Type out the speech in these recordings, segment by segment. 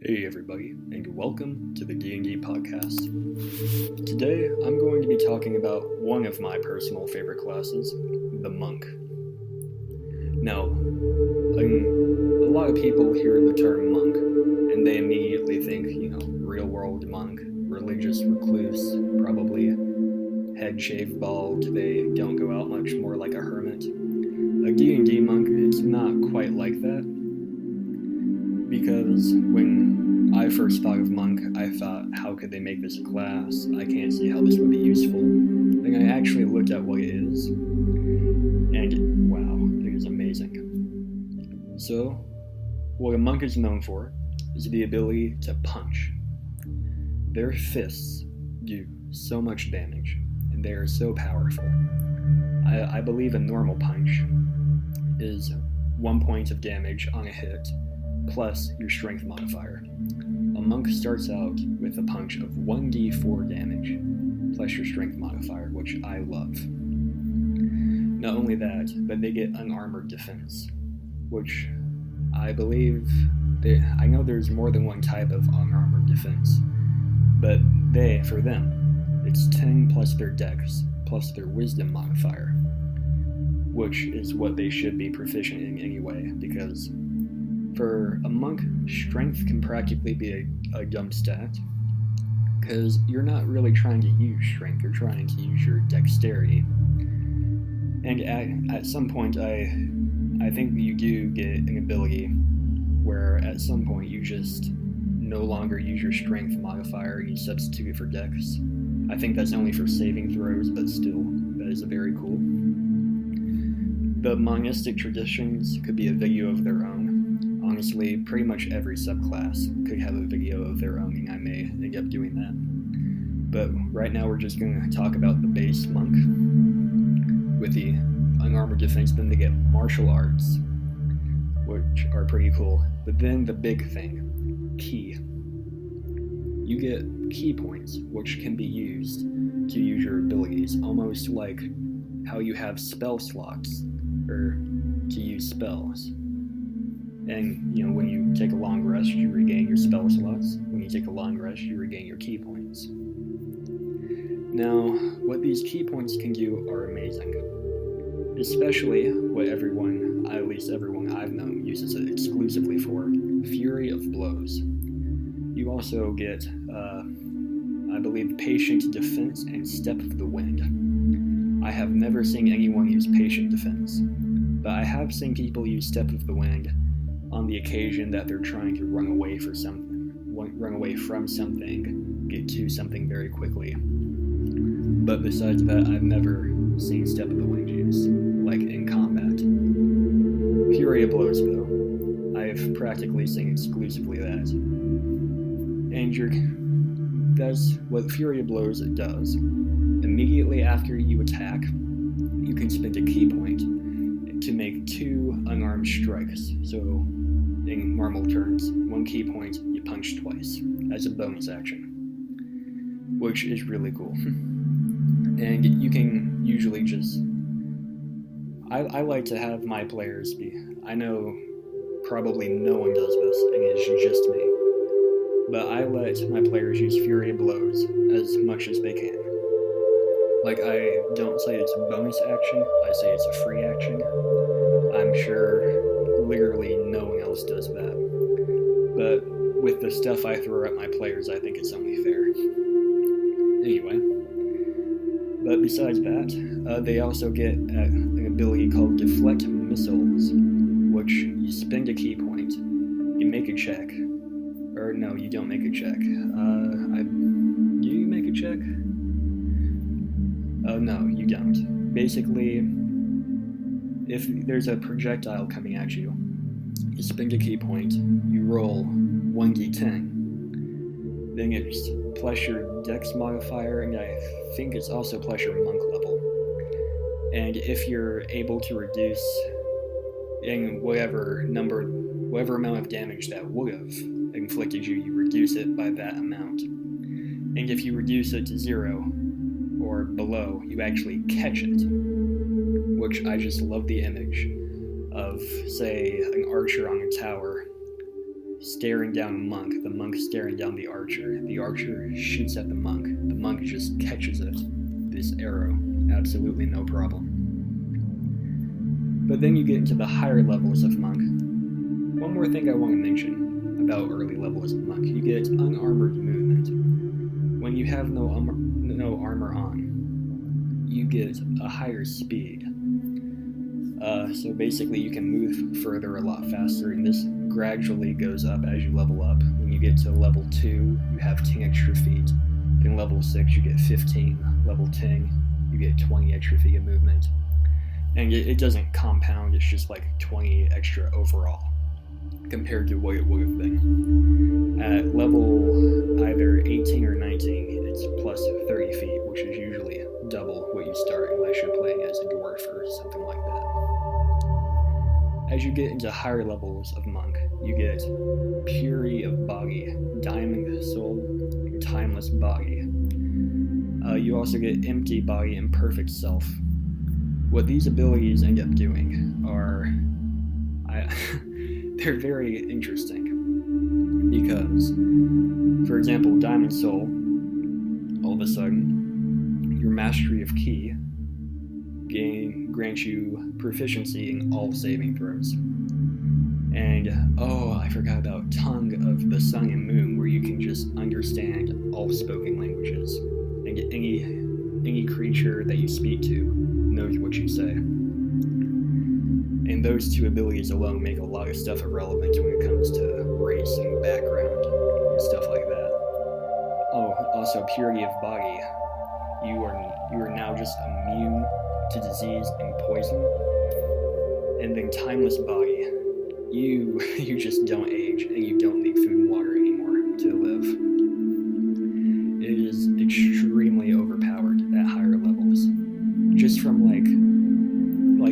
Hey everybody, and welcome to the D&D podcast. Today, I'm going to be talking about one of my personal favorite classes, the monk. Now, a lot of people hear the term monk, and they immediately think, real-world monk, religious recluse, probably head shaved bald, they don't go out much, more like a hermit. A D&D monk, it's not quite like that, because when I first thought of monk, I thought, how could they make this a class? I can't see how this would be useful. Then I actually looked at what it is, and wow, it is amazing. So, what a monk is known for is the ability to punch. Their fists do so much damage, and they are so powerful. I believe a normal punch is 1 point of damage on a hit, plus your strength modifier. A monk starts out with a punch of 1d4 damage, plus your strength modifier, which I love. Not only that, but they get unarmored defense, which I believe, I know there's more than one type of unarmored defense, but for them, it's 10 plus their dex, plus their wisdom modifier, which is what they should be proficient in anyway, because for a monk, strength can practically be a dumb stat, because you're not really trying to use strength, you're trying to use your dexterity. And at some point, I think you do get an ability where at some point you just no longer use your strength modifier and you substitute it for dex. I think that's only for saving throws, but still, that is very cool. The monistic traditions could be a video of their own. Honestly, pretty much every subclass could have a video of their own, and I may end up doing that. But right now we're just going to talk about the base monk. With the unarmored defense, then they get martial arts, which are pretty cool. But then the big thing, ki. You get ki points, which can be used to use your abilities, almost like how you have spell slots, or to use spells. And, when you take a long rest, you regain your spell slots. When you take a long rest, you regain your ki points. Now, what these ki points can do are amazing. Especially what at least everyone I've known, uses it exclusively for, Fury of Blows. You also get, I believe, Patient Defense and Step of the Wind. I have never seen anyone use Patient Defense, but I have seen people use Step of the Wind on the occasion that they're trying to run away from something, get to something very quickly. But besides that, I've never seen Step of the Wind used, like in combat. Fury of Blows, though, I've practically seen exclusively that. And that's what Fury of Blows does. Immediately after you attack, you can spend a ki point to make 2 unarmed strikes. So, in normal terms, 1 ki point, you punch twice, as a bonus action, which is really cool. And you can usually just... I like to have my players I know probably no one does this, and it's just me, but I let my players use Fury of Blows as much as they can. Like, I don't say it's a bonus action, I say it's a free action. I'm sure literally no one else does that. But with the stuff I throw at my players, I think it's only fair. Anyway. But besides that, they also get an ability called Deflect Missiles, which you spend a ki point, you make a check. Or no, you don't make a check. Do you make a check? No, you don't. Basically, if there's a projectile coming at you, you spend a ki point, you roll 1d10. Then it's plus your dex modifier, and I think it's also plus your monk level. And if you're able to reduce in whatever amount of damage that would have inflicted you, you reduce it by that amount. And if you reduce it to 0 or below, you actually catch it, which I just love the image of, say, an archer on a tower staring down a monk, the monk staring down the archer shoots at the monk just catches it, this arrow, absolutely no problem. But then you get into the higher levels of monk. One more thing I want to mention about early levels of monk, you get unarmored movement. When you have no armor on, you get a higher speed. So basically you can move further a lot faster, and this gradually goes up as you level up. When you get to level 2, you have 10 extra feet. Then level 6, you get 15. Level 10, you get 20 extra feet of movement. And it doesn't compound, it's just like 20 extra overall, compared to what it would have been. At level either 18 or 19, it's plus 30 feet, which is usually double what you start unless you're playing as a dwarf or something like that. As you get into higher levels of monk, you get Purity of Body, Diamond Soul, and Timeless Body. You also get Empty Body and Perfect Self. What these abilities end up doing are... they're very interesting. Because, for example, Diamond Soul, all of a sudden, your Mastery of Ki grants you proficiency in all saving throws. And, I forgot about Tongue of the Sun and Moon, where you can just understand all spoken languages. And any creature that you speak to knows what you say. And those two abilities alone make a lot of stuff irrelevant when it comes to race and background and stuff like that. Also Purity of Body. You are now just immune to disease and poison. And then Timeless Body. You just don't age, and you don't need food and water anymore to live. It is extremely overpowered at higher levels. Just from like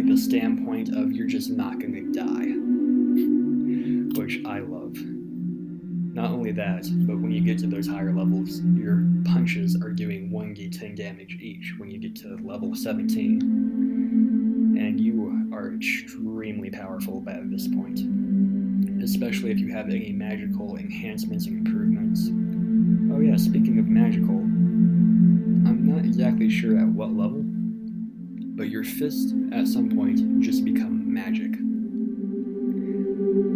the standpoint of you're just not gonna die, which I love. Not only that, but when you get to those higher levels, your punches are doing 1d10 damage each when you get to level 17, and you are extremely powerful by this point, especially if you have any magical enhancements and improvements. Oh yeah, speaking of magical, I'm not exactly sure at what level, but your fists at some point just become magic,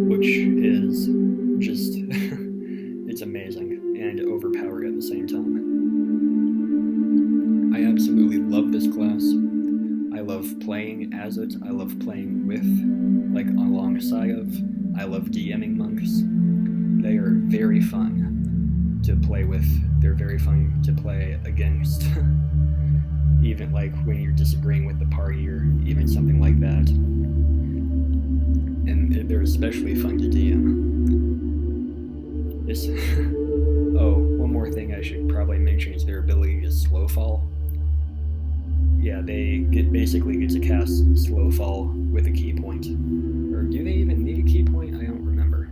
which is just, it's amazing and overpowered at the same time. I absolutely love this class. I love playing as it, I love playing with, like alongside of, I love DMing monks. They are very fun to play with, they're very fun to play against. Even like when you're disagreeing with the party or even something like that. And they're especially fun to DM. One more thing I should probably mention is their ability to slow fall. Yeah, they basically get to cast slow fall with a key point. Or do they even need a key point? I don't remember.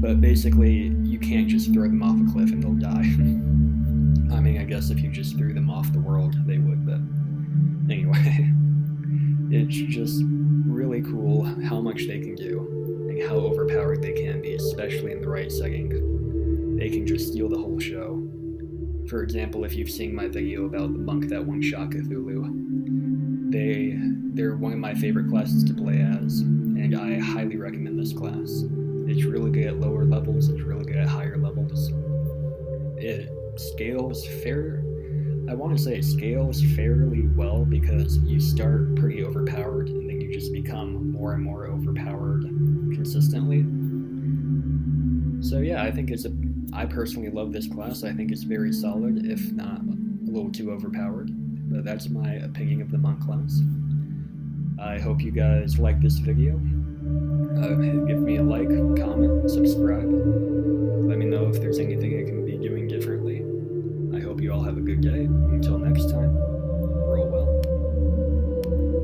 But basically, you can't just throw them off a cliff and they'll die. I mean, I guess if you just threw them off the world, they would, but anyway. It's just really cool how much they can do, and how overpowered they can be, especially in the right setting. They can just steal the whole show. For example, if you've seen my video about the monk that one-shot Cthulhu, they're one of my favorite classes to play as, and I highly recommend this class. It's really good at lower levels, it's really good at higher levels. It scales fairly well because you start pretty overpowered and then you just become more and more overpowered consistently. So yeah, I personally love this class. I think it's very solid, if not a little too overpowered, but that's my opinion of the monk class. I hope you guys like this video. Give me a like, comment, subscribe.